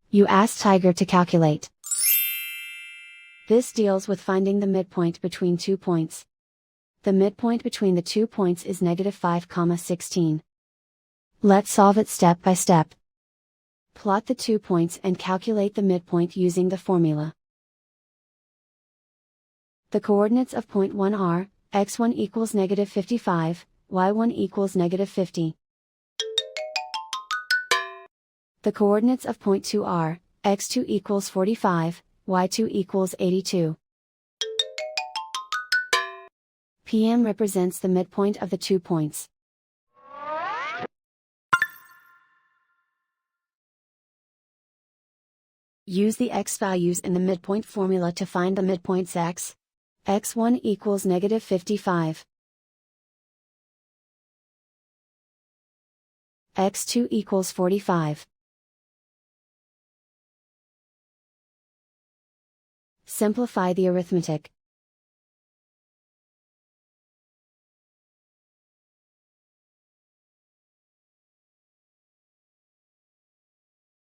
You ask Tiger to calculate. This deals with finding the midpoint between 2 points. The midpoint between the 2 points is -5, 16. Let's solve it step by step. Plot the 2 points and calculate the midpoint using the formula. The coordinates of point 1 are, x1 equals -55, y1 equals -50. The coordinates of point 2 are, x2 equals 45, y2 equals 82. PM represents the midpoint of the 2 points. Use the x values in the midpoint formula to find the midpoints x. x1 equals -55. x2 equals 45. Simplify the arithmetic.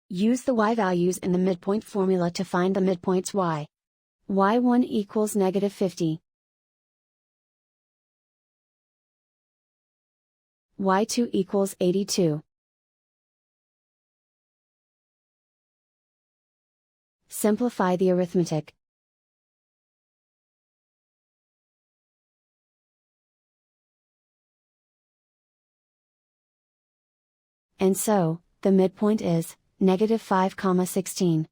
Use the y values in the midpoint formula to find the midpoints y. y1 equals -50. y2 equals 82. Simplify the arithmetic. And so, the midpoint is -5, 16.